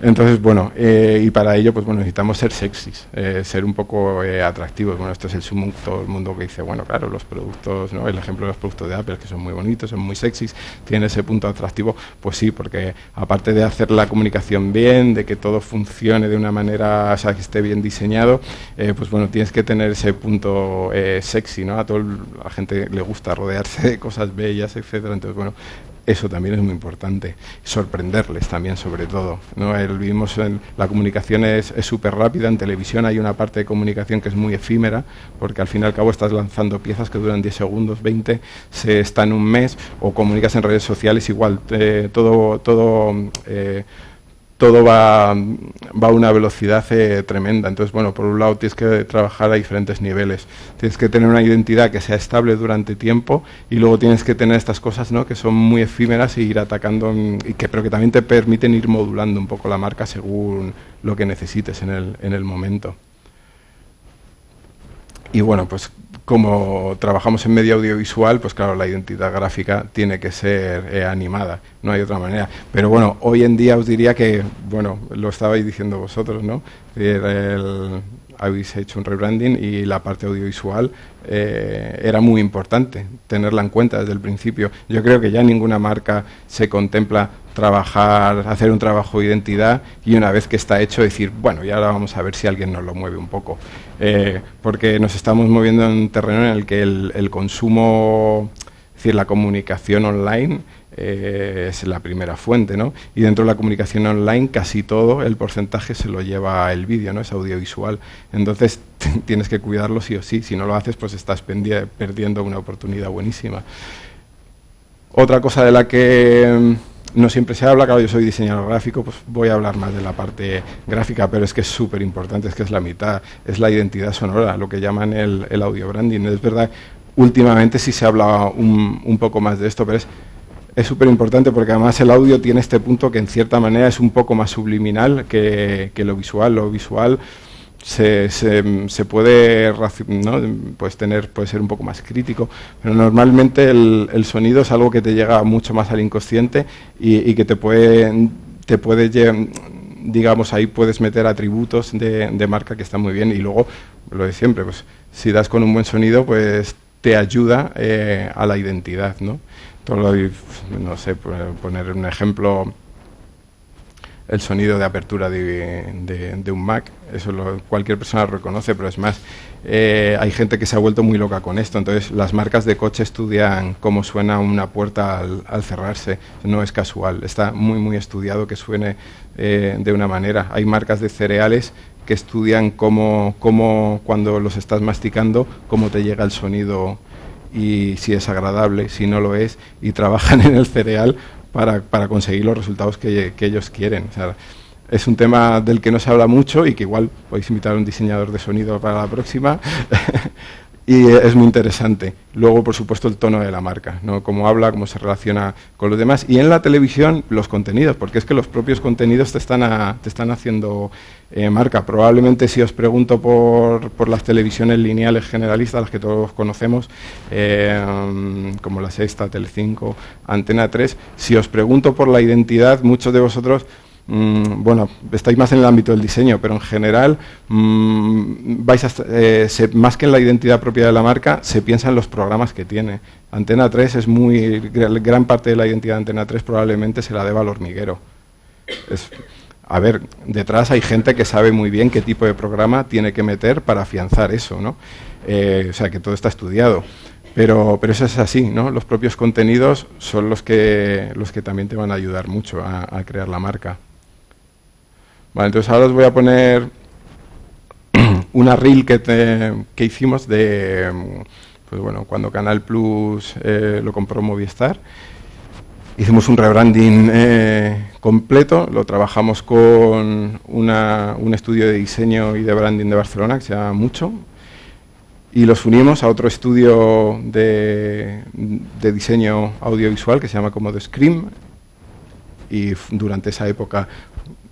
Entonces, bueno, y para ello, pues bueno, necesitamos ser sexys, ser un poco atractivos. Bueno, esto es el sumum, todo el mundo que dice, bueno, claro, los productos, ¿no? El ejemplo de los productos de Apple, que son muy bonitos, son muy sexys, tienen ese punto atractivo, pues sí, porque aparte de hacer la comunicación bien, de que todo funcione de una manera, o sea, que esté bien diseñado, pues bueno, tienes que tener ese punto sexy, ¿no? A la gente le gusta rodearse de cosas bellas, etcétera. Entonces, bueno, eso también es muy importante, sorprenderles también, sobre todo, ¿no? Vivimos la comunicación es súper rápida. En televisión hay una parte de comunicación que es muy efímera, porque al fin y al cabo estás lanzando piezas que duran 10 segundos, 20, se está en un mes, o comunicas en redes sociales, igual, todo va a una velocidad tremenda. Entonces, bueno, por un lado tienes que trabajar a diferentes niveles. Tienes que tener una identidad que sea estable durante tiempo, y luego tienes que tener estas cosas, ¿no? Que son muy efímeras e ir atacando, pero que también te permiten ir modulando un poco la marca según lo que necesites en el momento. Y bueno, pues como trabajamos en medio audiovisual, pues claro, la identidad gráfica tiene que ser animada, no hay otra manera. Pero bueno, hoy en día os diría que, bueno, lo estabais diciendo vosotros, ¿no? Habéis hecho un rebranding y la parte audiovisual era muy importante tenerla en cuenta desde el principio. Yo creo que ya ninguna marca se contempla hacer un trabajo de identidad y una vez que está hecho decir, bueno, y ahora vamos a ver si alguien nos lo mueve un poco. Porque nos estamos moviendo en un terreno en el que el consumo, es decir, la comunicación online es la primera fuente, ¿no? Y dentro de la comunicación online casi todo el porcentaje se lo lleva el vídeo, ¿no? Es audiovisual. Entonces tienes que cuidarlo sí o sí. Si no lo haces, pues estás perdiendo una oportunidad buenísima. Otra cosa de la que no siempre se habla, claro, yo soy diseñador gráfico, pues voy a hablar más de la parte gráfica, pero es que es súper importante, es que es la mitad, es la identidad sonora, lo que llaman el audio branding. Es verdad, últimamente sí se habla un poco más de esto, pero es súper importante porque además el audio tiene este punto que en cierta manera es un poco más subliminal que lo visual. Lo visual se puede, ¿no? Puede ser un poco más crítico, pero normalmente el sonido es algo que te llega mucho más al inconsciente y que te puede digamos, ahí puedes meter atributos de marca que están muy bien, y luego, lo de siempre, pues si das con un buen sonido, pues te ayuda a la identidad, ¿no? No sé, poner un ejemplo, el sonido de apertura de un Mac, eso cualquier persona lo reconoce, pero es más, hay gente que se ha vuelto muy loca con esto. Entonces las marcas de coche estudian cómo suena una puerta al cerrarse, no es casual, está muy muy estudiado que suene de una manera. Hay marcas de cereales que estudian cómo cuando los estás masticando, cómo te llega el sonido y si es agradable, si no lo es, y trabajan en el cereal para conseguir los resultados que ellos quieren. O sea, es un tema del que no se habla mucho y que igual podéis invitar a un diseñador de sonido para la próxima. Y es muy interesante. Luego, por supuesto, el tono de la marca, ¿no? Cómo habla, cómo se relaciona con los demás. Y en la televisión, los contenidos, porque es que los propios contenidos te están haciendo marca. Probablemente si os pregunto por las televisiones lineales generalistas, las que todos conocemos, como La Sexta, Telecinco, Antena 3, si os pregunto por la identidad, muchos de vosotros bueno, estáis más en el ámbito del diseño, pero en general vais más que en la identidad propia de la marca, se piensa en los programas que tiene. Antena 3 es gran parte de la identidad de Antena 3 probablemente se la deba al hormiguero. A ver, detrás hay gente que sabe muy bien qué tipo de programa tiene que meter para afianzar eso, ¿no? O sea, que todo está estudiado. Pero eso es así, ¿no? Los propios contenidos son los que también te van a ayudar mucho a crear la marca. Vale, entonces ahora os voy a poner una reel que hicimos de, pues bueno, cuando Canal Plus lo compró Movistar. Hicimos un rebranding completo, lo trabajamos con un estudio de diseño y de branding de Barcelona que se llama Mucho, y los unimos a otro estudio de diseño audiovisual que se llama Cómodo Scream, y durante esa época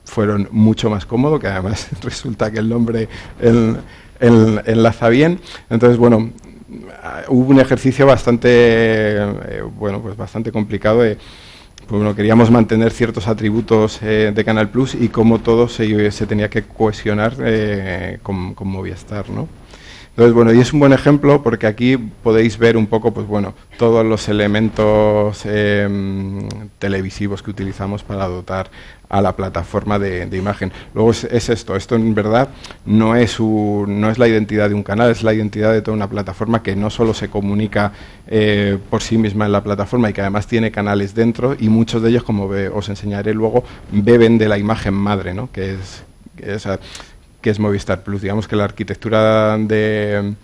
fueron mucho más cómodo, que además resulta que el nombre enlaza bien. Entonces, bueno, hubo un ejercicio bastante bastante complicado de, pues bueno, queríamos mantener ciertos atributos de Canal Plus y cómo todo se tenía que cohesionar con Movistar, ¿no? Entonces, bueno, y es un buen ejemplo porque aquí podéis ver un poco, pues bueno, todos los elementos televisivos que utilizamos para dotar a la plataforma de imagen. Luego es esto en verdad no es la identidad de un canal, es la identidad de toda una plataforma que no solo se comunica por sí misma en la plataforma y que además tiene canales dentro, y muchos de ellos, como os enseñaré luego, beben de la imagen madre, ¿no? que es Movistar Plus. Digamos que la arquitectura de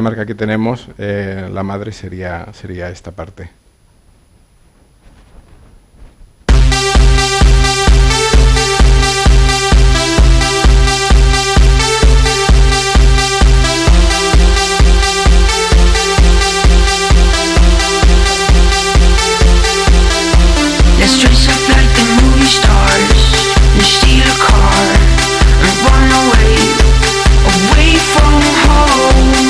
marca que tenemos, la madre sería esta parte. Away from home.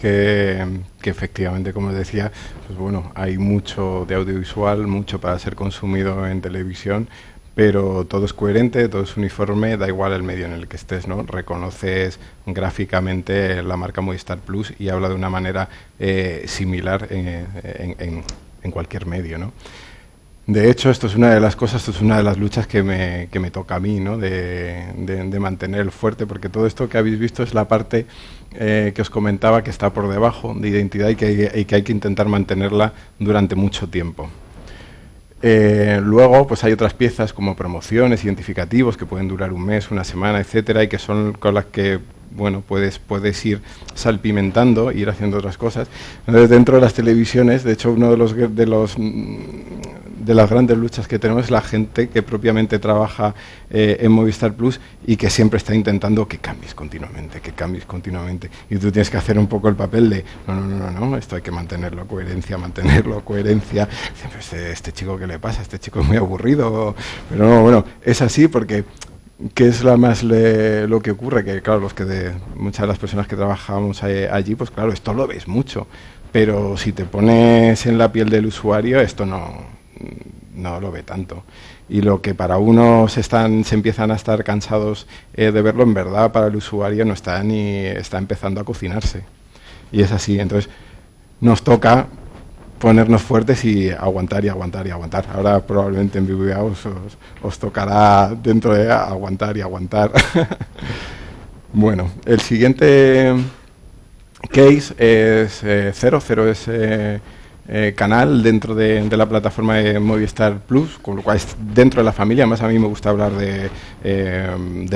que efectivamente, como os decía, pues bueno, hay mucho de audiovisual, mucho para ser consumido en televisión, pero todo es coherente, todo es uniforme, da igual el medio en el que estés, ¿no? Reconoces gráficamente la marca Movistar Plus y habla de una manera similar en cualquier medio, ¿no? De hecho, esto es una de las cosas, esto es una de las luchas que me toca a mí, ¿no? De mantener el fuerte, porque todo esto que habéis visto es la parte que os comentaba que está por debajo de identidad y que hay que intentar mantenerla durante mucho tiempo. Luego, pues hay otras piezas como promociones, identificativos, que pueden durar un mes, una semana, etcétera, y que son con las que, bueno, puedes ir salpimentando, ir haciendo otras cosas. Entonces, dentro de las televisiones, de hecho, uno de las grandes luchas que tenemos es la gente que propiamente trabaja en Movistar Plus y que siempre está intentando que cambies continuamente. Y tú tienes que hacer un poco el papel de, no, esto hay que mantenerlo, coherencia. Siempre este chico, ¿qué le pasa? Este chico es muy aburrido. Pero no, bueno, es así porque... ¿Qué es lo que ocurre? Que claro, muchas de las personas que trabajamos allí, pues claro, esto lo ves mucho, pero si te pones en la piel del usuario, esto no lo ve tanto. Y lo que para unos se empiezan a estar cansados de verlo, en verdad para el usuario no está empezando a cocinarse. Y es así, entonces nos toca ponernos fuertes y aguantar. Ahora probablemente en BBVA os tocará dentro de aguantar. Bueno, el siguiente case es Cero. Cero es canal dentro de la plataforma de Movistar Plus, con lo cual es dentro de la familia. Además, a mí me gusta hablar de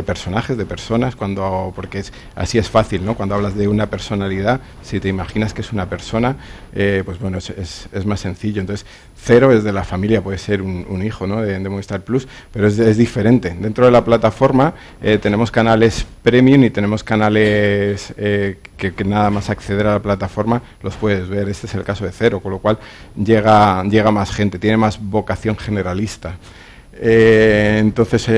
personajes, de personas, porque así es fácil, ¿no? Cuando hablas de una personalidad, si te imaginas que es una persona, pues bueno, es más sencillo. Entonces, Cero es de la familia, puede ser un hijo, ¿no? de Movistar Plus, pero es diferente. Dentro de la plataforma tenemos canales premium y tenemos canales que nada más acceder a la plataforma los puedes ver. Este es el caso de Cero, con lo cual llega más gente, tiene más vocación generalista. Entonces,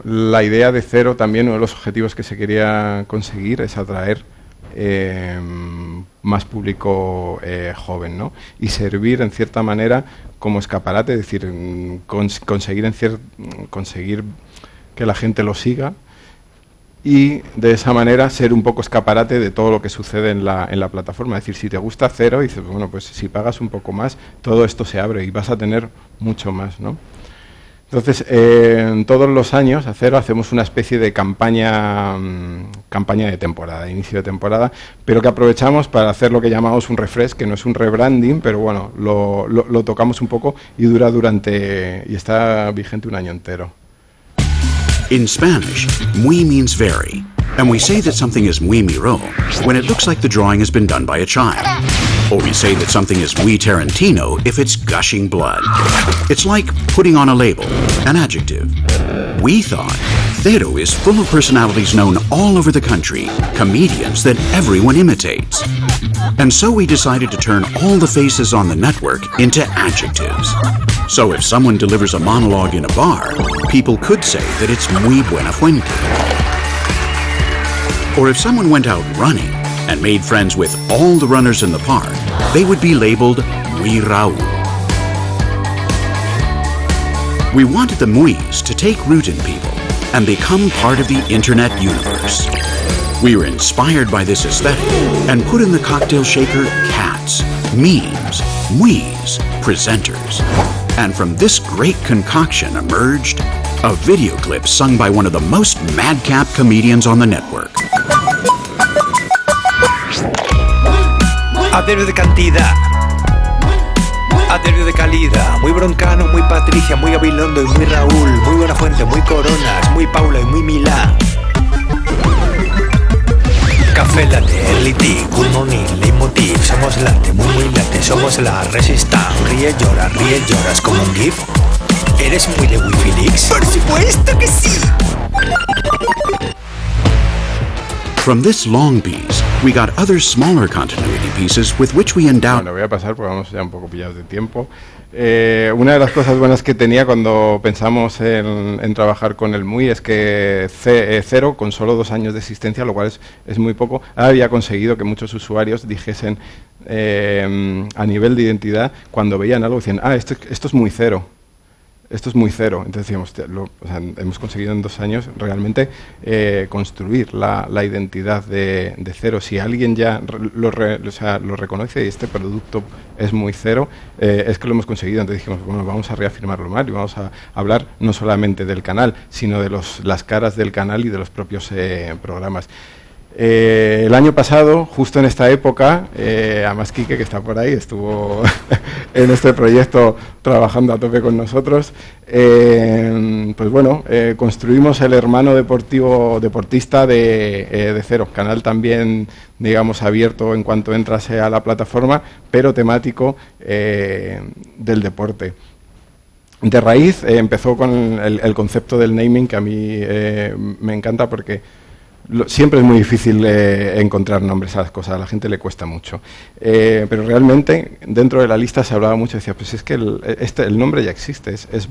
la idea de Cero también, uno de los objetivos que se quería conseguir es atraer más público joven, ¿no? Y servir en cierta manera como escaparate, es decir, conseguir que la gente lo siga y de esa manera ser un poco escaparate de todo lo que sucede en la plataforma. Es decir, si te gusta Cero, dices, bueno, pues si pagas un poco más, todo esto se abre y vas a tener mucho más, ¿no? Entonces, todos los años a Cero hacemos una especie de campaña de temporada, inicio de temporada, pero que aprovechamos para hacer lo que llamamos un refresh, que no es un rebranding, pero bueno, lo tocamos un poco y y está vigente un año entero. In Spanish, muy means very, and we say that something is muy miro when it looks like the drawing has been done by a child. Or we say that something is muy Tarantino if it's gushing blood. It's like putting on a label, an adjective. We thought Cero is full of personalities known all over the country, comedians that everyone imitates. And so we decided to turn all the faces on the network into adjectives. So if someone delivers a monologue in a bar, people could say that it's muy buena fuente. Or if someone went out running and made friends with all the runners in the park, they would be labeled muy Raúl. We wanted the muis to take root in people and become part of the internet universe. We were inspired by this aesthetic and put in the cocktail shaker cats, memes, muis, presenters. And from this great concoction emerged a video clip sung by one of the most madcap comedians on the network. Adverbio de cantidad, adverbio de calidad, muy broncano, muy Patricia, muy Gabilondo y muy Raúl, muy Buenafuente, muy Coronas, muy Paula y muy Milá. Café latte, elite, good morning, leitmotiv, somos latte, muy latte, somos la resistance, ríe lloras como un gif. ¿Eres muy de Wifi Leaks? ¡Por supuesto que sí! From this long piece, we got other smaller continuity pieces with which we endow... Bueno, voy a pasar porque vamos ya un poco pillados de tiempo. Una de las cosas buenas que tenía cuando pensamos en trabajar con el MUI es que Cero, con solo 2 años de existencia, lo cual es muy poco, había conseguido que muchos usuarios dijesen a nivel de identidad, cuando veían algo, decían, esto es muy Cero. Esto es muy Cero. Entonces decíamos, hemos conseguido en 2 años realmente construir la identidad de Cero. Si alguien ya lo reconoce y este producto es muy Cero, es que lo hemos conseguido. Entonces dijimos, bueno, vamos a reafirmarlo más y vamos a hablar no solamente del canal, sino de las caras del canal y de los propios programas. El año pasado, justo en esta época, además Quique, que está por ahí, estuvo en este proyecto trabajando a tope con nosotros, pues bueno, construimos el hermano deportista de Cero, canal también, digamos, abierto en cuanto entras a la plataforma, pero temático del deporte. De raíz empezó con el concepto del naming, que a mí me encanta porque siempre es muy difícil encontrar nombres a las cosas, a la gente le cuesta mucho. Pero realmente dentro de la lista se hablaba mucho, decía, pues es que el nombre ya existe, es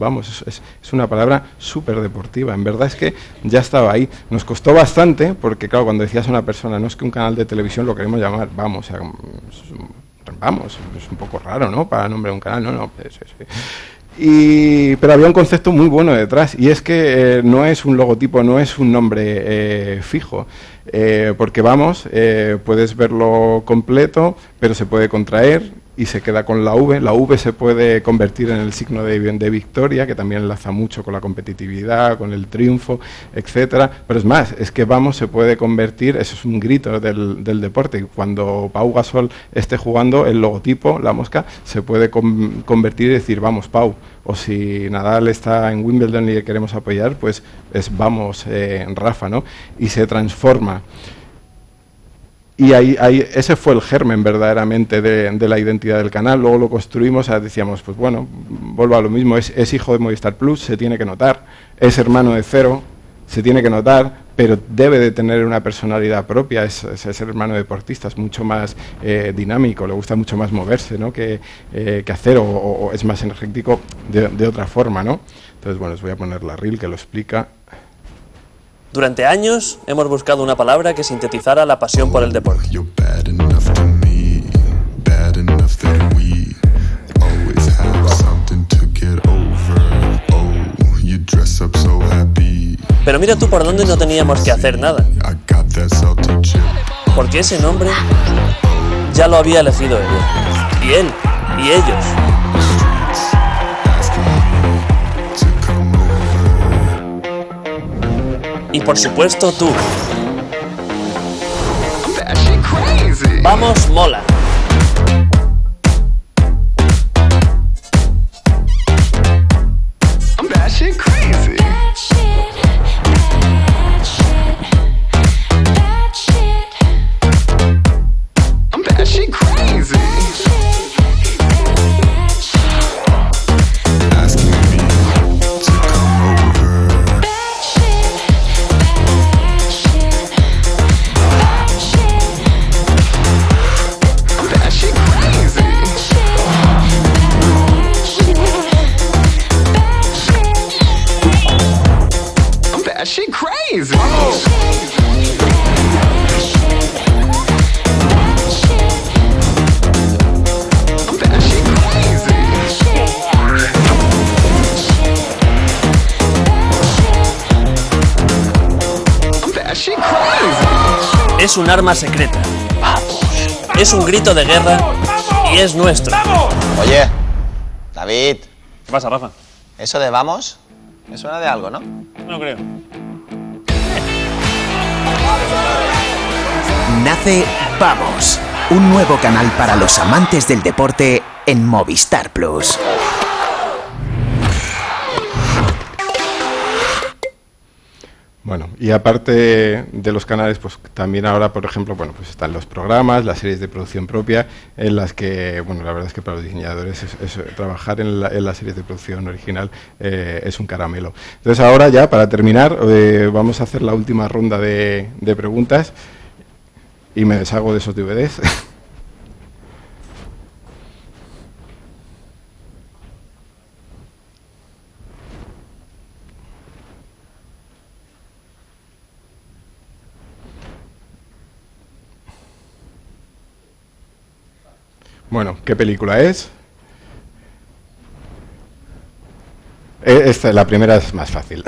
una palabra súper deportiva. En verdad es que ya estaba ahí. Nos costó bastante, porque claro, cuando decías a una persona, no es que un canal de televisión lo queremos llamar Vamos, es un poco raro, ¿no? Para nombre de un canal, no. Pero había un concepto muy bueno detrás, y es que no es un logotipo, no es un nombre fijo, porque Vamos, puedes verlo completo, pero se puede contraer y se queda con la V. La V se puede convertir en el signo de victoria, que también enlaza mucho con la competitividad, con el triunfo, etcétera. Pero es más, es que Vamos se puede convertir, eso es un grito del deporte. Cuando Pau Gasol esté jugando, el logotipo, la mosca, se puede convertir y decir Vamos Pau. O si Nadal está en Wimbledon y le queremos apoyar, pues es Vamos Rafa, ¿no? Y se transforma. Y ese fue el germen verdaderamente de la identidad del canal. Luego lo construimos, decíamos, pues bueno, vuelvo a lo mismo, es hijo de Movistar Plus, se tiene que notar, es hermano de Cero, se tiene que notar, pero debe de tener una personalidad propia, es hermano deportista, es mucho más dinámico, le gusta mucho más moverse, ¿no? que a Cero, o es más energético de otra forma, ¿no? Entonces, bueno, os voy a poner la reel que lo explica. Durante años hemos buscado una palabra que sintetizara la pasión por el deporte. Pero mira tú por dónde no teníamos que hacer nada. Porque ese nombre ya lo había elegido ella. Y él, y ellos. Y por supuesto tú. Vamos, mola. Es un arma secreta. Es un grito de guerra y es nuestro. Oye, David. ¿Qué pasa, Rafa? Eso de vamos, me suena de algo, ¿no? No creo. Nace Vamos, un nuevo canal para los amantes del deporte en Movistar Plus. Bueno, y aparte de los canales, pues también ahora, por ejemplo, bueno, pues están los programas, las series de producción propia, en las que, bueno, la verdad es que para los diseñadores trabajar en las series de producción original es un caramelo. Entonces ahora ya, para terminar, vamos a hacer la última ronda de preguntas. y me deshago de esos DVDs. Bueno, ¿qué película es? La primera es más fácil.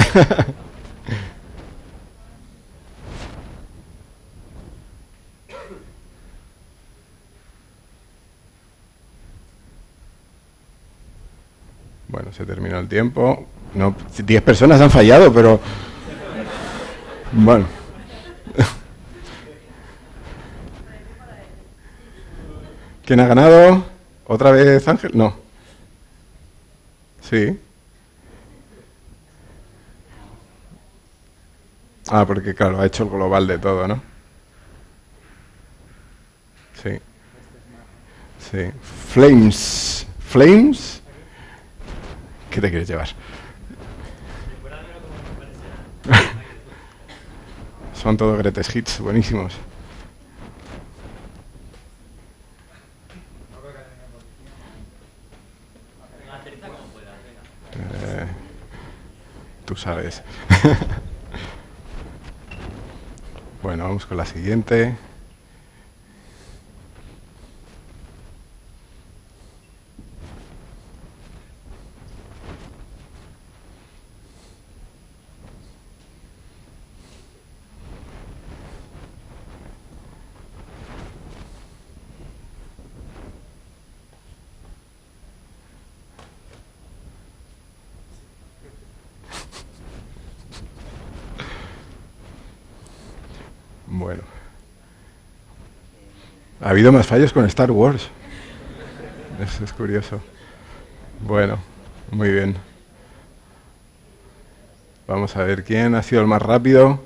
Bueno, se terminó el tiempo. No, 10 personas han fallado, pero... Bueno. ¿Quién ha ganado? ¿Otra vez Ángel? No. Sí. Ah, porque claro, ha hecho el global de todo, ¿no? Sí. Sí. Flames. ¿Flames? ¿Qué te quieres llevar? Son todos greatest hits, buenísimos. Tú sabes. Bueno, vamos con la siguiente. Bueno. Ha habido más fallos con Star Wars. Eso es curioso. Bueno, muy bien. Vamos a ver quién ha sido el más rápido.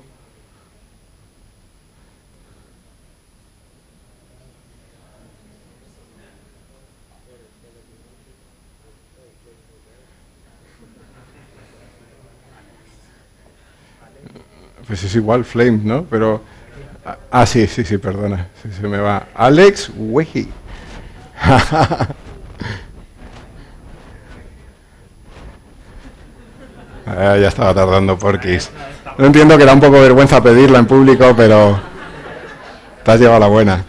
Pues es igual, Flame, ¿no? Pero... Ah, sí, perdona. Sí, se me va. Alex Wehi. Ya estaba tardando Porquis. No entiendo que da un poco vergüenza pedirla en público, pero... Te has llevado la buena.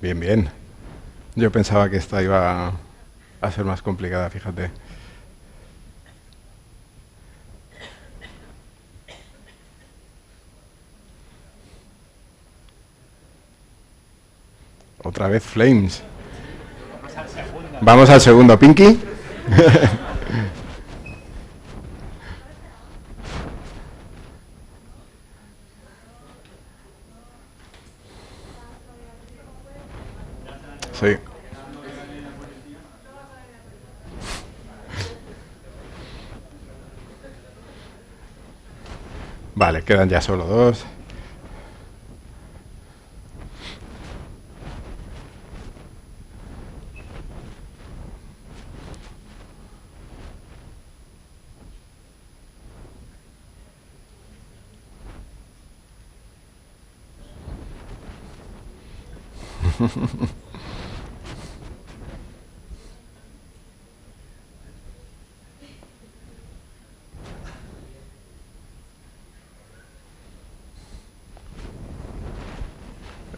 Bien, bien. Yo pensaba que esta iba a ser más complicada, fíjate. Otra vez Flames. Vamos al segundo, Pinky. Sí. Vale, quedan ya solo dos.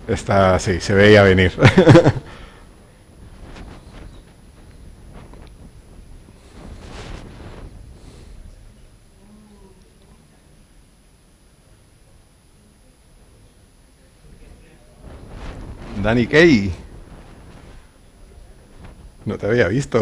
Esta sí, se veía venir. Danny Kaye. No te había visto.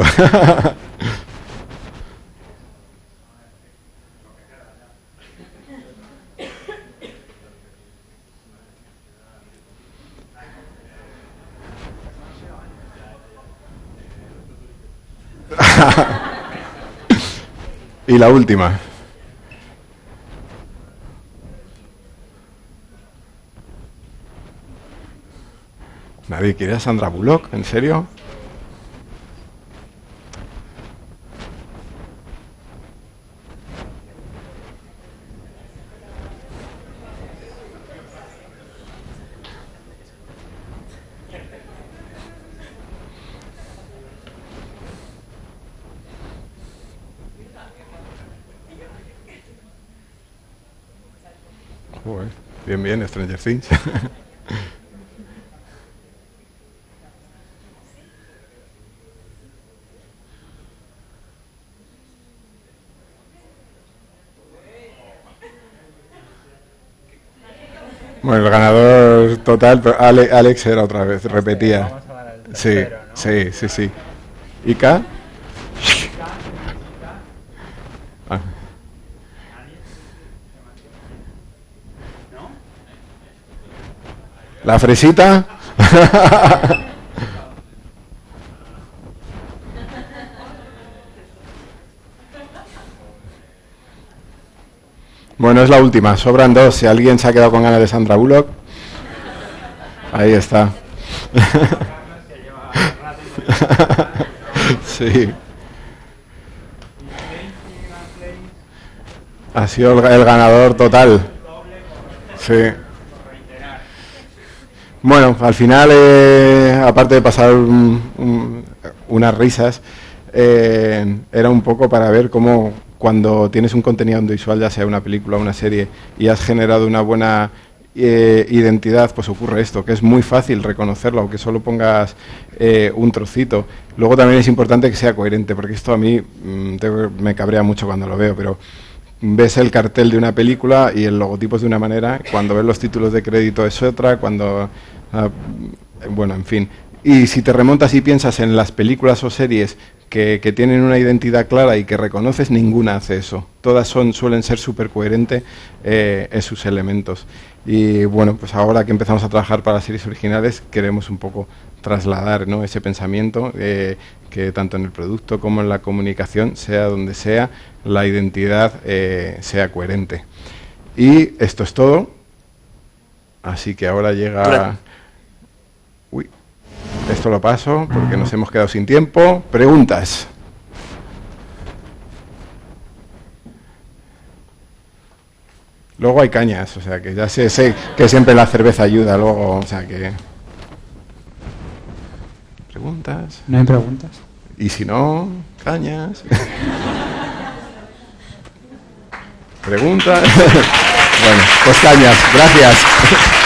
Y la última. ¿Nadie quiere a Sandra Bullock? ¿En serio? Joder, bien, bien, Stranger Things. Bueno, el ganador total, pero Alex era otra vez, repetía. Sí, sí, sí, sí. ¿Y K? Ah. ¿La fresita? Bueno, es la última, sobran dos. Si alguien se ha quedado con ganas de Sandra Bullock, ahí está. Sí. Ha sido el ganador total. Sí. Bueno, al final, aparte de pasar unas risas, era un poco para ver cómo cuando tienes un contenido audiovisual, ya sea una película o una serie, y has generado una buena identidad, pues ocurre esto, que es muy fácil reconocerlo, aunque solo pongas un trocito. Luego también es importante que sea coherente, porque esto a mí me cabrea mucho cuando lo veo, pero ves el cartel de una película y el logotipo es de una manera, cuando ves los títulos de crédito es otra, cuando... bueno, en fin. Y si te remontas y piensas en las películas o series que tienen una identidad clara y que reconoces, ninguna hace eso. Todas suelen ser súper coherentes en sus elementos. Y bueno, pues ahora que empezamos a trabajar para series originales, queremos un poco trasladar, ¿no?, ese pensamiento, que tanto en el producto como en la comunicación, sea donde sea, la identidad sea coherente. Y esto es todo. Así que ahora llega... Uy, esto lo paso porque nos hemos quedado sin tiempo. Preguntas. Luego hay cañas, o sea que ya sé que siempre la cerveza ayuda luego, o sea que... ¿Preguntas? No hay preguntas. Y si no, cañas. ¿Preguntas? Bueno, pues cañas, gracias.